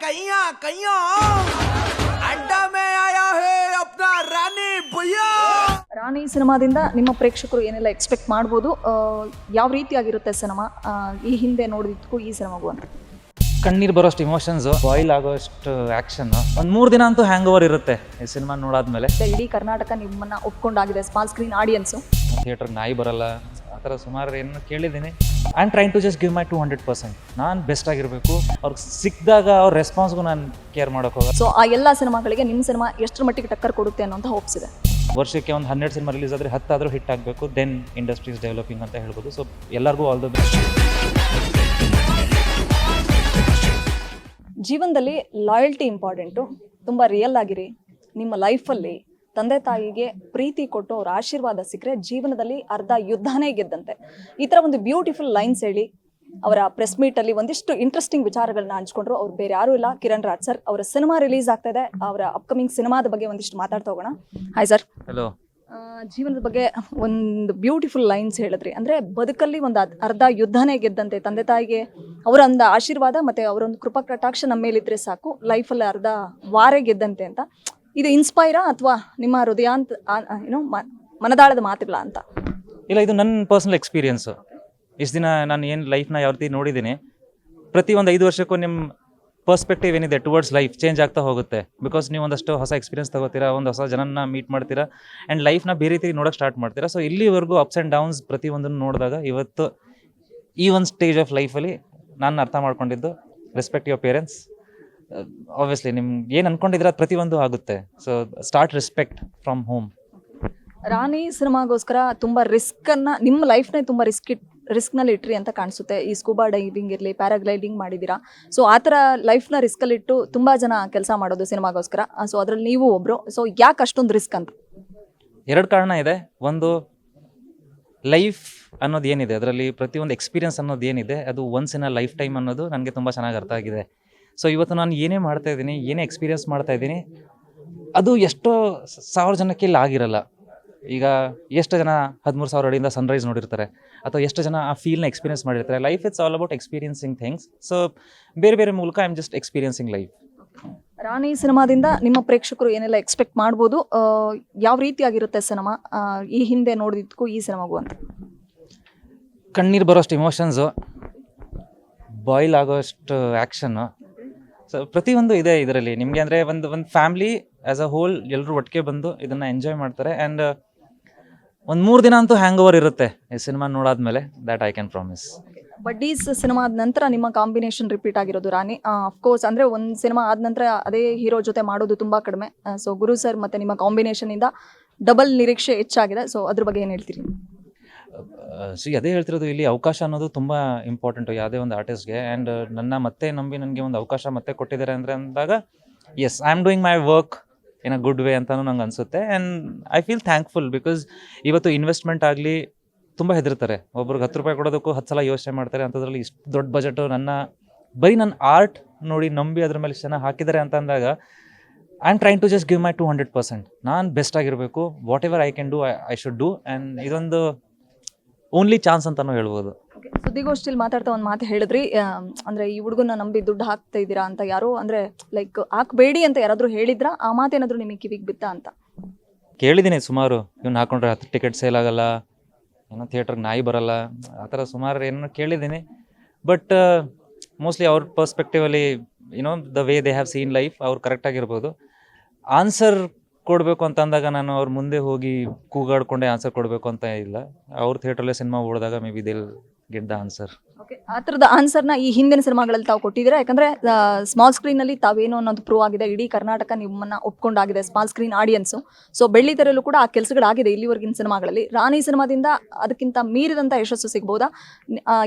कैया कैया अड्डा में आया है अपना रानी भैया. ರಾಣಿ ಸಿನಿಮಾದಿಂದ ನಿಮ್ಮ ಪ್ರೇಕ್ಷಕರು ಏನೆಲ್ಲ ಎಕ್ಸ್ಪೆಕ್ಟ್ ಮಾಡ್ಬೋದು, ಯಾವ ರೀತಿಯಾಗಿರುತ್ತೆ ಸಿನಿಮಾ, ಈ ಹಿಂದೆ ನೋಡಿದ್ದಕ್ಕೂ ಈ ಸಿನಿಮಾಗೂ ಅಂತ? ಕಣ್ಣೀರು ಬರೋಷ್ಟು ಇಮೋಷನ್ಸು, ಬಾಯ್ಲ್ ಆಗೋಷ್ಟು ಆ್ಯಕ್ಷನ್. ಒಂದು 3 ದಿನ ಅಂತೂ ಹ್ಯಾಂಗ್ ಓವರ್ ಇರುತ್ತೆ ಈ ಸಿನಿಮಾ ನೋಡಾದ್ಮೇಲೆ. ಇಡೀ ಕರ್ನಾಟಕ ನಿಮ್ಮನ್ನ ಒಪ್ಕೊಂಡಾಗಿದೆ, ಸ್ಮಾಲ್ ಸ್ಕ್ರೀನ್ ಆಡಿಯನ್ಸು. ಥಿಯೇಟ್ರಿಗೆ ನಾಯಿ ಬರಲ್ಲ ಆ ಥರ ಸುಮಾರು ಏನು ಕೇಳಿದ್ದೀನಿ. I am trying to just give my 200%. ನಾನು ಬೆಸ್ಟ್ ಆಗಿರಬೇಕು. ಅವ್ರಿಗೆ ಸಿಕ್ಕಿದಾಗ ಅವ್ರ ರೆಸ್ಪಾನ್ಸ್ಗೂ ನಾನು ಕೇರ್ ಮಾಡೋಕೆ ಹೋಗೋದು. ಸೊ ಆ ಎಲ್ಲ ಸಿನಿಮಾಗಳಿಗೆ ನಿಮ್ಮ ಸಿನಿಮಾ ಎಷ್ಟರ ಮಟ್ಟಿಗೆ ಟಕ್ಕರ್ ಕೊಡುತ್ತೆ ಅನ್ನೋಂಥ ಹೋಪ್ಸ್ ಇದೆ. ವರ್ಷಕ್ಕೆ ಒಂದು 12 ಸಿನಿಮಾ ರಿಲೀಸ್ ಆದರೆ 10 ಆದರೂ ಹಿಟ್ ಆಗಬೇಕು. ದೆನ್ ಇಂಡಸ್ಟ್ರೀಸ್ ಡೆವಲಪಿಂಗ್ ಅಂತ ಹೇಳ್ಬೋದು. ಸೊ ಎಲ್ಲರಿಗೂ ಆಲ್ ದ ಬೆಸ್ಟ್. ಜೀವನದಲ್ಲಿ ಲಾಯಲ್ಟಿ ಇಂಪಾರ್ಟೆಂಟು. ತುಂಬ ರಿಯಲ್ ಆಗಿರಿ. ನಿಮ್ಮ ಲೈಫಲ್ಲಿ ತಂದೆ ತಾಯಿಗೆ ಪ್ರೀತಿ ಕೊಟ್ಟು ಅವ್ರ ಆಶೀರ್ವಾದ ಸಿಕ್ಕರೆ ಜೀವನದಲ್ಲಿ ಅರ್ಧ ಯುದ್ಧನೇ ಗೆದ್ದಂತೆ. ಈ ಥರ ಒಂದು ಬ್ಯೂಟಿಫುಲ್ ಲೈನ್ಸ್ ಹೇಳಿ ಅವರ ಪ್ರೆಸ್ ಮೀಟಲ್ಲಿ ಒಂದಿಷ್ಟು ಇಂಟ್ರೆಸ್ಟಿಂಗ್ ವಿಚಾರಗಳನ್ನ ಹಂಚ್ಕೊಂಡ್ರು. ಅವ್ರು ಬೇರೆ ಯಾರೂ ಇಲ್ಲ, ಕಿರಣ್ ರಾಜ್ ಸರ್. ಅವರ ಸಿನಿಮಾ ರಿಲೀಸ್ ಆಗ್ತಾ ಇದೆ. ಅವರ ಅಪ್ಕಮಿಂಗ್ ಸಿನಿಮಾದ ಬಗ್ಗೆ ಒಂದಿಷ್ಟು ಮಾತಾಡ್ತಾ ಹೋಗೋಣ. Hi sir. ಹಲೋ. ಜೀವನದ ಬಗ್ಗೆ ಒಂದು ಬ್ಯೂಟಿಫುಲ್ ಲೈನ್ಸ್ ಹೇಳಿದ್ರಿ. ಅಂದರೆ ಬದುಕಲ್ಲಿ ಒಂದು ಅರ್ಧ ಯುದ್ಧನೇ ಗೆದ್ದಂತೆ. ತಂದೆ ತಾಯಿಗೆ ಅವರ ಒಂದು ಆಶೀರ್ವಾದ ಮತ್ತು ಅವರೊಂದು ಕೃಪಾ ಕಟಾಕ್ಷ ನಮ್ಮ ಮೇಲಿದ್ರೆ ಸಾಕು, ಲೈಫಲ್ಲಿ ಅರ್ಧ ವಾರೇ ಗೆದ್ದಂತೆ ಅಂತ. ಇದು ಇನ್ಸ್ಪೈರಾ ಅಥವಾ ನಿಮ್ಮ ಹೃದಯಾಂತ ಮನದಾಳದ ಮಾತುಗಳ ಅಂತ? ಇಲ್ಲ, ಇದು ನನ್ನ ಪರ್ಸನಲ್ ಎಕ್ಸ್ಪೀರಿಯನ್ಸು. ಇಷ್ಟು ದಿನ ನಾನು ಏನು ಲೈಫ್ನ ಯಾವ ರೀತಿ ನೋಡಿದ್ದೀನಿ, ಪ್ರತಿ ಒಂದು 5 ವರ್ಷಕ್ಕೂ ನಿಮ್ಮ ಪರ್ಸ್ಪೆಕ್ಟಿವ್ ಏನಿದೆ ಟುವರ್ಡ್ಸ್ ಲೈಫ್ ಚೇಂಜ್ ಆಗ್ತಾ ಹೋಗುತ್ತೆ. ಬಿಕಾಸ್ ನೀವು ಒಂದಷ್ಟು ಹೊಸ ಎಕ್ಸ್ಪೀರಿಯನ್ಸ್ ತಗೋತೀರಾ, ಒಂದು ಹೊಸ ಜನನ ಮೀಟ್ ಮಾಡ್ತೀರಾ ಆ್ಯಂಡ್ ಲೈಫ್ನ ಬೇರೆ ರೀತಿ ನೋಡೋಕೆ ಸ್ಟಾರ್ಟ್ ಮಾಡ್ತೀರಾ. ಸೊ ಇಲ್ಲಿವರೆಗೂ ಅಪ್ಸ್ ಆ್ಯಂಡ್ ಡೌನ್ಸ್ ಪ್ರತಿಯೊಂದನ್ನು ನೋಡಿದಾಗ ಇವತ್ತು ಈ ಒಂದು ಸ್ಟೇಜ್ ಆಫ್ ಲೈಫಲ್ಲಿ ನಾನು ಅರ್ಥ ಮಾಡ್ಕೊಂಡಿದ್ದು, ರೆಸ್ಪೆಕ್ಟ್ ಯುವರ್ ಪೇರೆಂಟ್ಸ್. ಆಬ್ವಿಯಸ್ಲಿ ನಿಮ್ಗೆ ಏನು ಅಂದ್ಕೊಂಡಿದ್ರೆ ಅದು ಪ್ರತಿಯೊಂದು ಆಗುತ್ತೆ. So start respect from home. Rani ಸಿನಿಮಾಗೋಸ್ಕರ ತುಂಬ ರಿಸ್ಕನ್ನು, ನಿಮ್ಮ ಲೈಫ್ನೇ ತುಂಬ ರಿಸ್ಕ್ನಲ್ಲಿ ಇಟ್ರಿ ಅಂತ ಕಾಣಿಸುತ್ತೆ. ಈ ಸ್ಕೂಬಾ ಡೈವಿಂಗ್ ಇರಲಿ, ಪ್ಯಾರಾಗ್ಲೈಡಿಂಗ್ ಮಾಡಿದ್ದೀರಾ. ಸೊ ಆ ಥರ ಲೈಫ್ನ ರಿಸ್ಕಲ್ಲಿಟ್ಟು ತುಂಬ ಜನ ಕೆಲಸ ಮಾಡೋದು ಸಿನಿಮಾಗೋಸ್ಕರ. ಸೊ ಅದರಲ್ಲಿ ನೀವು ಒಬ್ಬರು. ಸೊ ಯಾಕೆ ಅಷ್ಟೊಂದು ರಿಸ್ಕ್ ಅಂತ? 2 ಕಾರಣ ಇದೆ. ಒಂದು, ಲೈಫ್ ಅನ್ನೋದು ಏನಿದೆ ಅದರಲ್ಲಿ ಪ್ರತಿಯೊಂದು ಎಕ್ಸ್ಪೀರಿಯನ್ಸ್ ಅನ್ನೋದು ಏನಿದೆ ಅದು once in a life time ಅನ್ನೋದು ನನಗೆ ತುಂಬ ಚೆನ್ನಾಗಿ ಅರ್ಥ ಆಗಿದೆ. ಸೊ ಇವತ್ತು ನಾನು ಏನೇ ಮಾಡ್ತಾ ಇದ್ದೀನಿ, ಏನೇ ಎಕ್ಸ್ಪೀರಿಯನ್ಸ್ ಮಾಡ್ತಾ ಇದ್ದೀನಿ, ಅದು ಎಷ್ಟೋ 1000 ಜನಕ್ಕೆ ಇಲ್ಲಿ ಆಗಿರಲ್ಲ. ಈಗ ಎಷ್ಟು ಜನ 13,000 ಅಡಿಯಿಂದ ಸನ್ರೈಸ್ ನೋಡಿರ್ತಾರೆ, ಅಥವಾ ಎಷ್ಟು ಜನ ಆ ಫೀಲ್ನ ಎಕ್ಸ್ಪೀರಿಯನ್ಸ್ ಮಾಡಿರ್ತಾರೆ. Life it's all about experiencing things. So ಬೇರೆ ಬೇರೆ ಮೂಲಕ I am just experiencing life. Rani ಸಿನಿಮಾದಿಂದ ನಿಮ್ಮ ಪ್ರೇಕ್ಷಕರು ಏನೆಲ್ಲ ಎಕ್ಸ್ಪೆಕ್ಟ್ ಮಾಡ್ಬೋದು, ಯಾವ ರೀತಿಯಾಗಿರುತ್ತೆ ಸಿನಿಮಾ, ಈ ಹಿಂದೆ ನೋಡಿದ್ದಕ್ಕೂ ಈ ಸಿನಿಮಾಗೂ ಅಂತ? ಕಣ್ಣೀರು ಬರೋಷ್ಟು ಇಮೋಷನ್ಸು, ಬಾಯ್ಲ್ ಆಗೋಷ್ಟು ಆ್ಯಕ್ಷನ್ನು. ಸೊ ಪ್ರತಿಯೊಂದು ಇದೆ ಇದರಲ್ಲಿ ನಿಮಗೆ. ಅಂದರೆ ಒಂದು ಫ್ಯಾಮ್ಲಿ ಆ್ಯಸ್ ಅ ಹೋಲ್ ಎಲ್ಲರೂ ಒಟ್ಟಿಗೆ ಬಂದು ಇದನ್ನು ಎಂಜಾಯ್ ಮಾಡ್ತಾರೆ. ಆ್ಯಂಡ್ ಒಂದು 3 ದಿನ ಅಂತೂ ಹ್ಯಾಂಗ್ ಓವರ್ ಇರುತ್ತೆ ಈ ಸಿನಿಮಾ ನೋಡಾದ್ಮೇಲೆ. That I can promise. Buddies cinema ಆದ ನಂತರ ನಿಮ್ಮ ಕಾಂಬಿನೇಷನ್ ರಿಪೀಟ್ ಆಗಿರೋದು ರಾಣಿ. ಅಫ್ಕೋರ್ಸ್ ಅಂದರೆ ಒಂದು ಸಿನಿಮಾ ಆದ ನಂತರ ಅದೇ ಹೀರೋ ಜೊತೆ ಮಾಡೋದು ತುಂಬ ಕಡಿಮೆ. ಸೊ ಗುರು ಸರ್ ಮತ್ತು ನಿಮ್ಮ ಕಾಂಬಿನೇಷನಿಂದ ಡಬಲ್ ನಿರೀಕ್ಷೆ ಹೆಚ್ಚಾಗಿದೆ. ಸೊ ಅದ್ರ ಬಗ್ಗೆ ಏನು ಹೇಳ್ತೀರಿ? ಸೊ ಅದೇ ಹೇಳ್ತಿರೋದು, ಇಲ್ಲಿ ಅವಕಾಶ ಅನ್ನೋದು ತುಂಬ ಇಂಪಾರ್ಟೆಂಟು ಯಾವುದೇ ಒಂದು ಆರ್ಟಿಸ್ಟ್ಗೆ. ಆ್ಯಂಡ್ ನನ್ನ ಮತ್ತೆ ನಂಬಿ ನನಗೆ ಒಂದು ಅವಕಾಶ ಮತ್ತೆ ಕೊಟ್ಟಿದ್ದಾರೆ ಅಂದರೆ ಅಂದಾಗ, yes, I am doing my work in a good way ಅಂತಲೂ ನಂಗೆ ಅನಿಸುತ್ತೆ. And I feel thankful. Because ಇವತ್ತು ಇನ್ವೆಸ್ಟ್ಮೆಂಟ್ ಆಗಲಿ ತುಂಬ ಹೆದರ್ತಾರೆ. ಒಬ್ರಿಗೆ 10 ರೂಪಾಯಿ ಕೊಡೋದಕ್ಕೂ 10 ಸಲ ಯೋಚನೆ ಮಾಡ್ತಾರೆ. ಅಂಥದ್ರಲ್ಲಿ ಇಷ್ಟು ದೊಡ್ಡ ಬಜೆಟು ಬರೀ ನನ್ನ ಆರ್ಟ್ ನೋಡಿ ನಂಬಿ ಅದ್ರ ಮೇಲೆ ಇಷ್ಟು ಜನ ಹಾಕಿದ್ದಾರೆ ಅಂತ ಅಂದಾಗ, I am trying to just give my 200%. ನಾನು ಬೆಸ್ಟ್ ಆಗಿರಬೇಕು. Whatever I can do I should do. And ಇದೊಂದು ಓನ್ಲಿ ಚಾನ್ಸ್ ಅಂತಲೂ ಹೇಳ್ಬೋದು. ಸುದ್ದಿಗೋಷ್ಠಿಯಲ್ಲಿ ಮಾತಾಡ್ತಾ ಒಂದು ಮಾತು ಹೇಳಿದ್ರಿ, ಅಂದರೆ ಈ ಹುಡುಗನ ನಂಬಿ ದುಡ್ಡು ಹಾಕ್ತಾ ಇದ್ದೀರಾ ಅಂತ. ಯಾರೋ ಅಂದರೆ ಲೈಕ್ ಹಾಕಬೇಡಿ ಅಂತ ಯಾರಾದರೂ ಹೇಳಿದ್ರಾ? ಆ ಮಾತೇನಾದರೂ ನಿಮಗೆ ಕಿವಿಗೆ ಬಿತ್ತಾ ಅಂತ? ಕೇಳಿದ್ದೀನಿ ಸುಮಾರು. ಇವ್ನು ಹಾಕೊಂಡ್ರೆ 10 ಟಿಕೆಟ್ ಸೇಲ್ ಆಗಲ್ಲ, ಏನೋ ಥಿಯೇಟ್ರಿಗೆ ನಾಯಿ ಬರಲ್ಲ, ಆ ಥರ ಸುಮಾರು ಏನೋ ಕೇಳಿದ್ದೀನಿ. ಬಟ್ ಮೋಸ್ಟ್ಲಿ ಅವ್ರ perspectively the way they have seen life, ಅವ್ರು ಕರೆಕ್ಟಾಗಿರ್ಬೋದು. ಆನ್ಸರ್ ಕೊಡಬೇಕು ಅಂತ ಅಂದಾಗ ನಾನು ಅವ್ರ ಮುಂದೆ ಹೋಗಿ ಕೂಗಾಡ್ಕೊಂಡೆ ಆನ್ಸರ್ ಕೊಡಬೇಕು ಅಂತ ಇಲ್ಲ. ಅವ್ರ ಥಿಯೇಟ್ರಲ್ಲೇ ಸಿನಿಮಾ ಓಡಿದಾಗ maybe they'll get the answer. Okay, ಆ ಥರದ ಆನ್ಸರ್ನ ಈ ಹಿಂದಿನ ಸಿನಿಮಾಗಳಲ್ಲಿ ತಾವು ಕೊಟ್ಟಿದ್ದೀರಾ? ಯಾಕಂದರೆ ಸ್ಮಾಲ್ ಸ್ಕ್ರೀನಲ್ಲಿ ತಾವೇನು ಅನ್ನೋದು ಪ್ರೂವ್ ಆಗಿದೆ. ಇಡೀ ಕರ್ನಾಟಕ ನಿಮ್ಮನ್ನು ಒಪ್ಕೊಂಡಾಗಿದೆ, ಸ್ಮಾಲ್ ಸ್ಕ್ರೀನ್ ಆಡಿಯನ್ಸು. ಸೊ ಬೆಳ್ಳಿತೆರೆಯಲ್ಲೂ ಕೂಡ ಆ ಕೆಲಸಗಳಾಗಿದೆ ಇಲ್ಲಿವರೆಗಿನ ಸಿನಿಮಾಗಳಲ್ಲಿ. ರಾಣಿ ಸಿನಿಮಾದಿಂದ ಅದಕ್ಕಿಂತ ಮೀರಿದಂಥ ಯಶಸ್ಸು ಸಿಗ್ಬೋದಾ?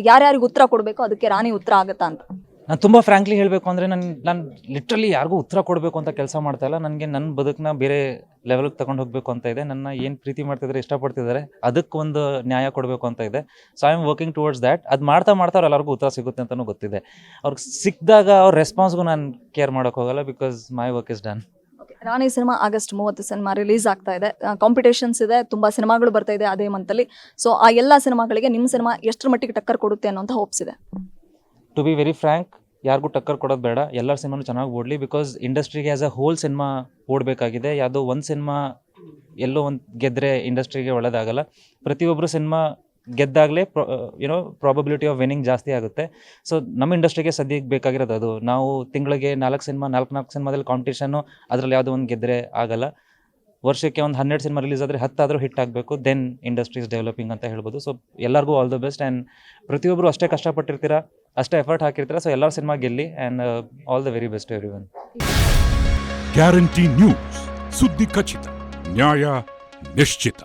ಯಾರ್ಯಾರಿಗೆ ಉತ್ತರ ಕೊಡಬೇಕು ಅದಕ್ಕೆ ರಾಣಿ ಉತ್ತರ ಆಗುತ್ತಾ ಅಂತ? ನಾನು ತುಂಬ ಫ್ರ್ಯಾಂಕ್ಲಿ ಹೇಳಬೇಕು ಅಂದರೆ, ನಾನು ಲಿಟ್ರಲಿ ಯಾರಿಗೂ ಉತ್ತರ ಕೊಡಬೇಕು ಅಂತ ಕೆಲಸ ಮಾಡ್ತಾ ಇಲ್ಲ. ನನಗೆ ನನ್ನ ಬದುಕನ್ನ ಬೇರೆ ಲೆವೆಲ್ಗೆ ತಗೊಂಡು ಹೋಗಬೇಕು ಅಂತ ಇದೆ. ನನ್ನ ಏನು ಪ್ರೀತಿ ಮಾಡ್ತಿದ್ದಾರೆ, ಇಷ್ಟಪಡ್ತಿದ್ದಾರೆ, ಅದಕ್ಕೊಂದು ನ್ಯಾಯ ಕೊಡಬೇಕು ಅಂತ ಇದೆ. So I am working towards that. ಅದು ಮಾಡ್ತಾ ಅವ್ರು ಎಲ್ಲರಿಗೂ ಉತ್ತರ ಸಿಗುತ್ತೆ ಅಂತಲೂ ಗೊತ್ತಿದೆ. ಅವ್ರಿಗೆ ಸಿಕ್ಕಿದಾಗ ಅವ್ರ ರೆಸ್ಪಾನ್ಸ್ಗೂ ನಾನು ಕೇರ್ ಮಾಡೋಕ್ಕೆ ಹೋಗಲ್ಲ. Because my work is done. Rani cinema August 30 cinema release ಆಗ್ತಾ ಇದೆ. ಕಾಂಪಿಟೇಷನ್ಸ್ ಇದೆ, ತುಂಬ ಸಿನಿಮಾಗಳು ಬರ್ತಾ ಇದೆ ಅದೇ ಮಂತಲ್ಲಿ. ಸೊ ಆ ಎಲ್ಲ ಸಿನಿಮಾಗಳಿಗೆ ನಿಮ್ಮ ಸಿನಿಮಾ ಎಷ್ಟರ ಮಟ್ಟಿಗೆ ಟಕ್ಕರ್ ಕೊಡುತ್ತೆ ಅನ್ನೋಂಥ ಹೋಪ್ಸ್ ಇದೆ? ಟು ಬಿ ವೆರಿ ಫ್ರ್ಯಾಂಕ್, ಯಾರಿಗೂ ಟಕ್ಕರ್ ಕೊಡೋದು ಬೇಡ, ಎಲ್ಲರ ಸಿನಿಮಾನು ಚೆನ್ನಾಗಿ ಓಡಲಿ. ಬಿಕಾಸ್ ಇಂಡಸ್ಟ್ರಿಗೆ ಆ್ಯಸ್ ಅ ಹೋಲ್ ಸಿನಿಮಾ ಓಡಬೇಕಾಗಿದೆ. ಯಾವುದೋ ಒಂದು ಸಿನಿಮಾ ಎಲ್ಲೋ ಒಂದು ಗೆದ್ದರೆ ಇಂಡಸ್ಟ್ರಿಗೆ ಒಳ್ಳೇದಾಗಲ್ಲ. ಪ್ರತಿಯೊಬ್ಬರು ಸಿನಿಮಾ ಗೆದ್ದಾಗಲೇ ಪ್ರಾಬಬಿಲಿಟಿ ಆಫ್ ವಿನ್ನಿಂಗ್ ಜಾಸ್ತಿ ಆಗುತ್ತೆ. ಸೊ ನಮ್ಮ ಇಂಡಸ್ಟ್ರಿಗೆ ಸದ್ಯಕ್ಕೆ ಬೇಕಾಗಿರೋದು ಅದು. ನಾವು ತಿಂಗಳಿಗೆ 4 ಸಿನಿಮಾದಲ್ಲಿ ಕಾಂಪಿಟೇಷನ್ನು, ಅದರಲ್ಲಿ ಯಾವುದೋ ಒಂದು ಗೆದ್ದರೆ ಆಗಲ್ಲ. ವರ್ಷಕ್ಕೆ ಒಂದು 12 ಸಿನಿಮಾ ರಿಲೀಸ್ ಆದರೆ 10 ಆದರೂ ಹಿಟ್ ಆಗಬೇಕು, ದೆನ್ ಇಂಡಸ್ಟ್ರಿ ಇಸ್ ಡೆವಲಪಿಂಗ್ ಅಂತ ಹೇಳ್ಬೋದು. ಸೊ ಎಲ್ಲರಿಗೂ ಆಲ್ ದ ಬೆಸ್ಟ್. ಆ್ಯಂಡ್ ಪ್ರತಿಯೊಬ್ಬರು ಅಷ್ಟೇ ಕಷ್ಟಪಟ್ಟಿರ್ತೀರಾ, ಅಷ್ಟೇ ಎಫರ್ಟ್ ಹಾಕಿರ್ತೀರಾ. ಸೊ ಎಲ್ಲರ ಸಿನಿಮಾ ಗೆಲ್ಲಿ, and all the very best everyone. Guarantee news, ಸುದ್ದಿ ಖಚಿತ, ನ್ಯಾಯ ನಿಶ್ಚಿತ.